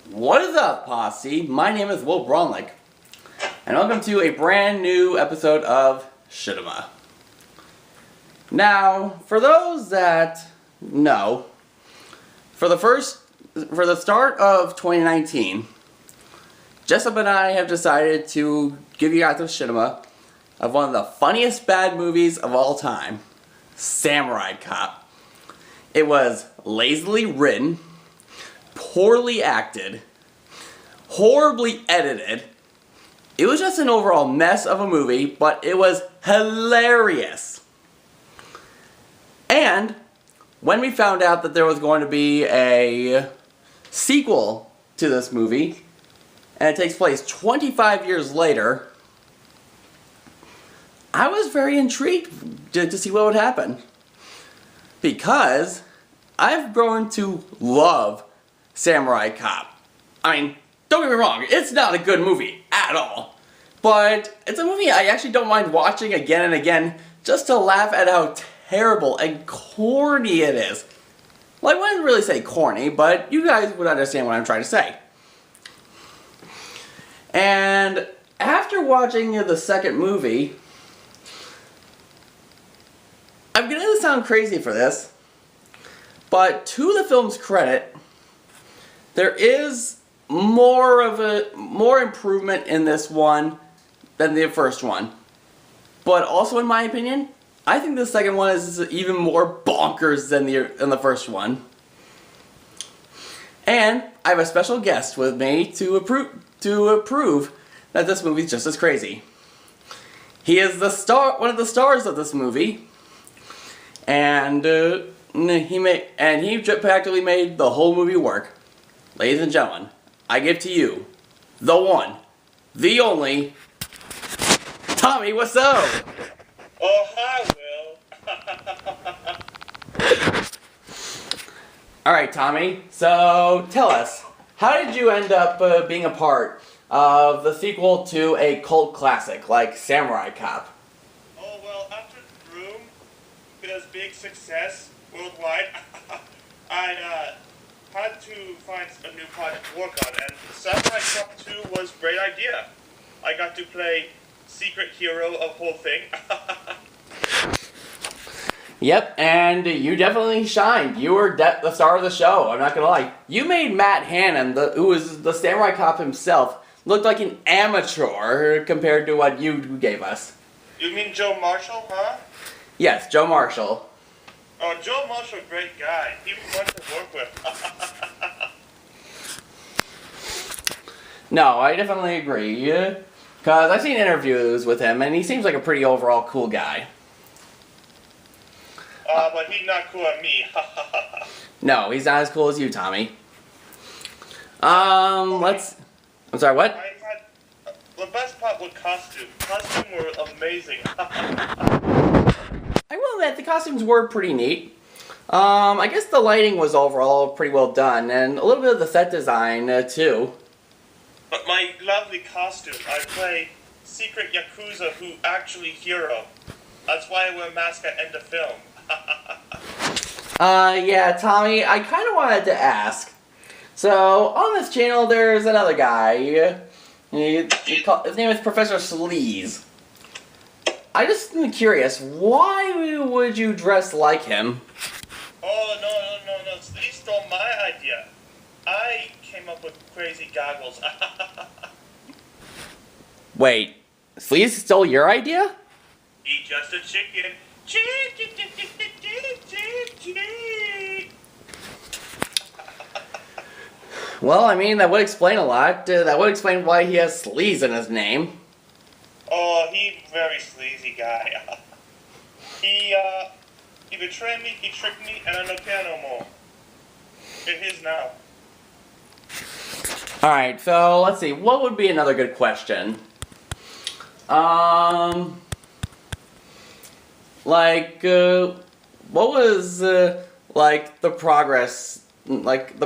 What is up, posse? My name is Will Bronlick, and welcome to a brand new episode of t-ema. Now, for those that know, for the start of 2019, Jessup and I have decided to give you guys a t-ema of one of the funniest bad movies of all time, Samurai Cop. It was lazily written, poorly acted, horribly edited. It was just an overall mess of a movie, but it was hilarious. And when we found out that there was going to be a sequel to this movie, and it takes place 25 years later, I was very intrigued to see what would happen. Because I've grown to love Samurai Cop. I mean, don't get me wrong, it's not a good movie at all. But it's a movie I actually don't mind watching again and again just to laugh at how terrible and corny it is. Well, I wouldn't really say corny, but you guys would understand what I'm trying to say. And after watching the second movie, I'm going to sound crazy for this, but to the film's credit, there is more improvement in this one than the first one. But also, in my opinion, I think the second one is even more bonkers than the first one. And I have a special guest with me to approve that this movie is just as crazy. He is one of the stars of this movie. And he practically made the whole movie work. Ladies and gentlemen, I give to you the one, the only, Tommy. What's up? Oh, hi, Will. All right, Tommy. So tell us, how did you end up being a part of the sequel to a cult classic like Samurai Cop? Oh, well, after Room, because big success worldwide, I had to find a new project to work on, and Samurai Cop 2 was a great idea. I got to play secret hero of whole thing. Yep, and you definitely shined. You were the star of the show, I'm not gonna lie. You made Matt Hannon, who was the Samurai Cop himself, look like an amateur compared to what you gave us. You mean Joe Marshall, huh? Yes, Joe Marshall. Oh, Joe Marshall, great guy. He was fun to work with. No, I definitely agree. Because I've seen interviews with him, and he seems like a pretty overall cool guy. But he's not cool at me. No, he's not as cool as you, Tommy. I'm sorry, what? The best part was costume. Costumes were amazing. I will admit, the costumes were pretty neat. I guess the lighting was overall pretty well done, and a little bit of the set design, too. But my lovely costume, I play secret Yakuza who actually hero. That's why I wear a mask at end of film. Yeah, Tommy, I kind of wanted to ask. So, on this channel, there's another guy. His name is Professor Sleaze. I just am curious, why would you dress like him? Oh, no. Sleaze stole my idea. I came up with crazy goggles. Wait, Sleaze stole your idea? Eat just a chicken. Well, I mean, that would explain a lot. That would explain why he has Sleaze in his name. Oh, he's a very sleazy guy. He betrayed me, he tricked me, and I don't care no more. It is now. Alright, so let's see. What would be another good question? What was, the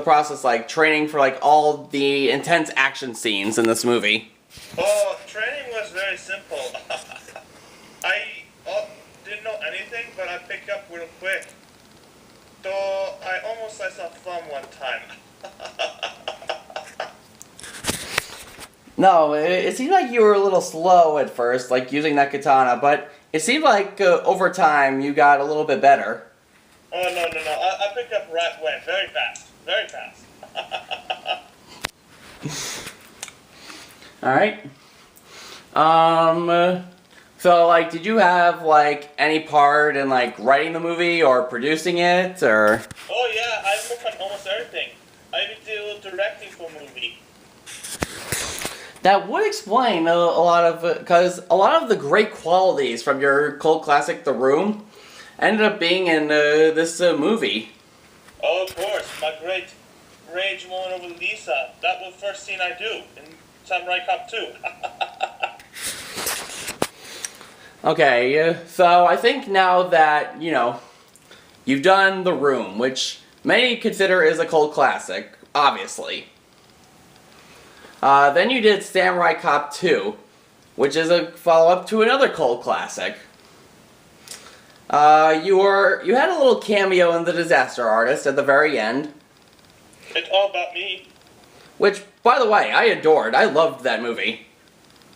process, like, training for, like, all the intense action scenes in this movie? Oh, training was very simple. I didn't know anything, but I picked up real quick. Though I almost sliced off thumb one time. No, it seemed like you were a little slow at first, like using that katana, but it seemed like over time you got a little bit better. Oh, no. I picked up right away. Very fast. Very fast. Alright. So, like, did you have, like, any part in, like, writing the movie or producing it, or? Oh, yeah. I work on almost everything. I even do directing for movie. That would explain a lot of, because a lot of the great qualities from your cult classic, The Room, ended up being in this movie. Oh, of course. My great rage moment over Lisa. That was the first scene I do in Samurai Cop 2. Okay, so I think now that, you know, you've done The Room, which many consider is a cult classic, obviously. Then you did Samurai Cop 2, which is a follow-up to another cult classic. You had a little cameo in The Disaster Artist at the very end. It's all about me. Which, by the way, I adored. I loved that movie.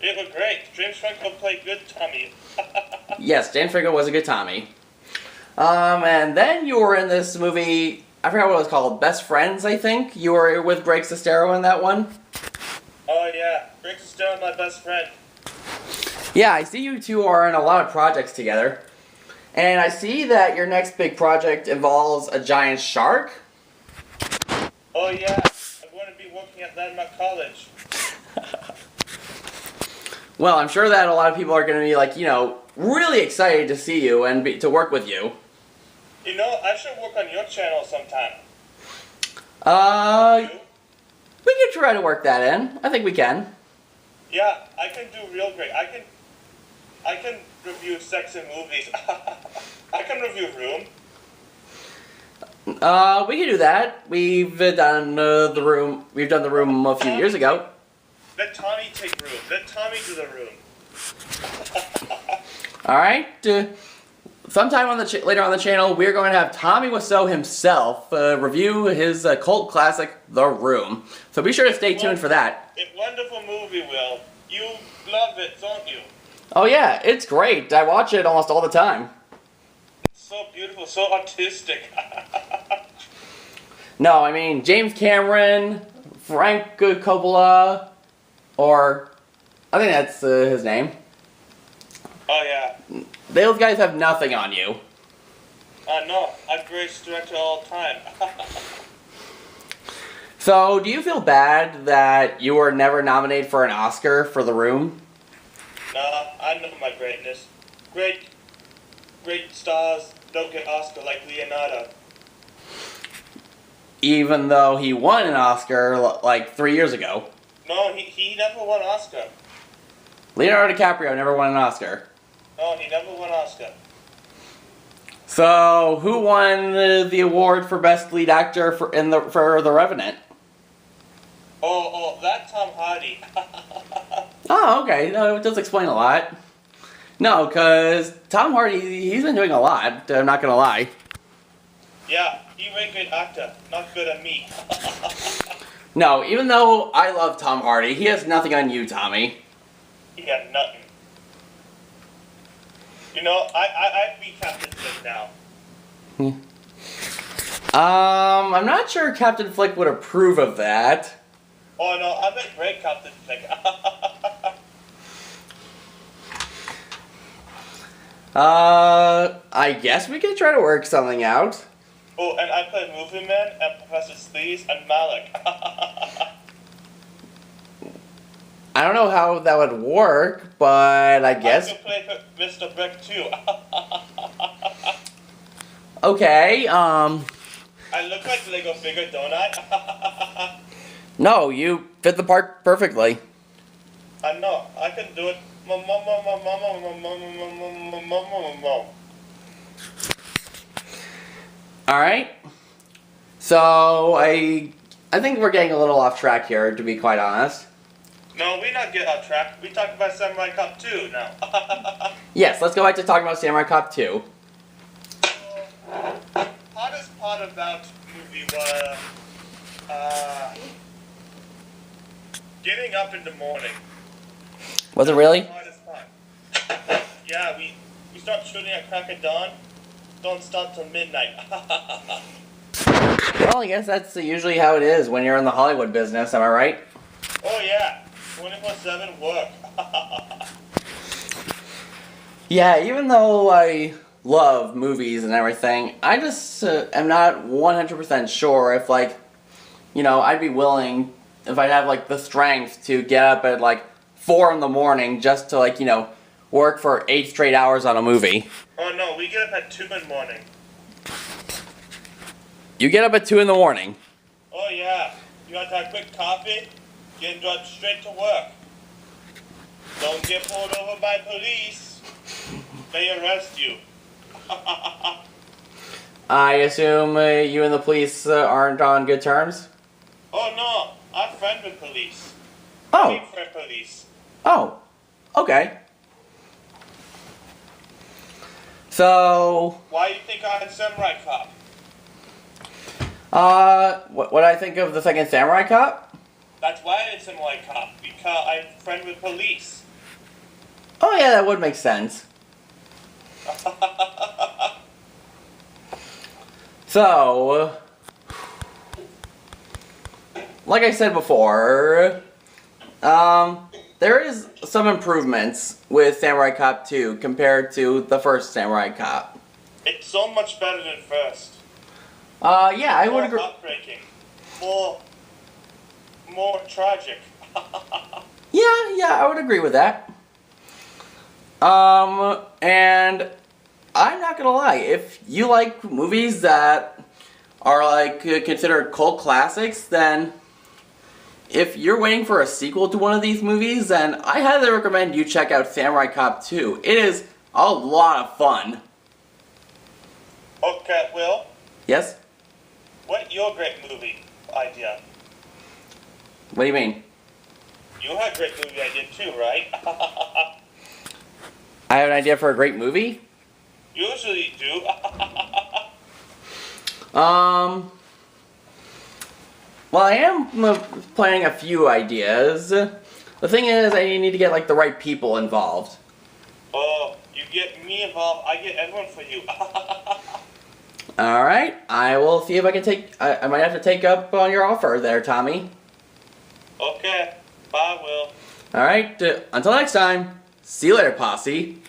It was great. James Franco played good Tommy. Yes, James Franco was a good Tommy. And then you were in this movie, I forgot what it was called, Best Friends, I think? You were with Greg Sestero in that one? Oh, yeah. Greg Sestero, my best friend. Yeah, I see you two are in a lot of projects together. And I see that your next big project involves a giant shark. Oh, yeah. I'm going to be working at Landmark College. Well, I'm sure that a lot of people are going to be, like, you know, really excited to see you and to work with you. You know, I should work on your channel sometime. We can try to work that in. I think we can. Yeah, I can do real great. I can review sex and movies. I can review Room. We can do that. We've done The Room. We've done The Room a few years ago. Let Tommy take Room. Let Tommy do the Room. All right. Sometime on the later on the channel, we're going to have Tommy Wiseau himself review his cult classic, The Room. So be sure to stay tuned for that. It's a wonderful movie, Will. You love it, don't you? Oh yeah, it's great. I watch it almost all the time. It's so beautiful, so artistic. No, I mean James Cameron, Frank Coppola, or I think that's his name. Oh yeah. Those guys have nothing on you. No, I'm greatest director of all time. So, do you feel bad that you were never nominated for an Oscar for The Room? No, I know my greatness. Great stars don't get Oscar like Leonardo. Even though he won an Oscar like 3 years ago. No, he never won Oscar. Leonardo DiCaprio never won an Oscar. No, he never won Oscar. So, who won the award for Best Lead Actor for The Revenant? Oh, that's Tom Hardy. Oh, okay. No, it does explain a lot. No, because Tom Hardy, he's been doing a lot, I'm not going to lie. Yeah, he's a very good actor. Not good at me. No, even though I love Tom Hardy, he has nothing on you, Tommy. He got nothing. You know, I'd be Captain Flick now. I'm not sure Captain Flick would approve of that. Oh no, I'm a great Captain Flick. I guess we could try to work something out. Oh, and I play Movie Man and Professor Sleaze and Malik. I don't know how that would work, but I guess... I could play Mr. Brick too. Okay, I look like Lego figure, don't I? No, you fit the part perfectly. I know, I can do it. Alright. So, I think we're getting a little off track here, to be quite honest. No, we not get off track. We talk about Samurai Cop 2 now. Yes, let's go back to talking about Samurai Cop 2. Hottest part about movie was getting up in the morning. Was it really? The hardest part. Yeah, we start shooting at crack of dawn. Don't start till midnight. Well, I guess that's usually how it is when you're in the Hollywood business, am I right? Oh yeah, 24/7 work. Yeah, even though I love movies and everything, I just am not 100% sure if, like, you know, I'd be willing, if I'd have, like, the strength to get up at, like, 4 in the morning just to, like, you know, work for 8 straight hours on a movie. Oh no, we get up at 2 in the morning. You get up at 2 in the morning? Oh yeah, you want to have a quick coffee? Get and drive straight to work. Don't get pulled over by police. They arrest you. I assume you and the police aren't on good terms? Oh no, I'm friend with police. Oh. Big friend police. Oh. Okay. So, Why do you think I'm a samurai cop? what I think of the second Samurai Cop? That's why I'm a samurai cop, because I'm friend with police. Oh yeah, that would make sense. So, like I said before, there is some improvements with Samurai Cop 2 compared to the first Samurai Cop. It's so much better than first. Yeah, I would More agree. heartbreaking. More tragic. Yeah, I would agree with that. And I'm not gonna lie, if you like movies that are like considered cult classics, then if you're waiting for a sequel to one of these movies, then I highly recommend you check out Samurai Cop 2. It is a lot of fun. Okay, Will, Yes? what's your great movie idea? What do you mean? You had a great movie idea too, right? I have an idea for a great movie? Usually do. Well, I am planning a few ideas. The thing is, I need to get like the right people involved. Oh, you get me involved, I get everyone for you. Alright, I will see if I can I might have to take up on your offer there, Tommy. Okay, bye, Will. Alright, until next time, see you later, posse.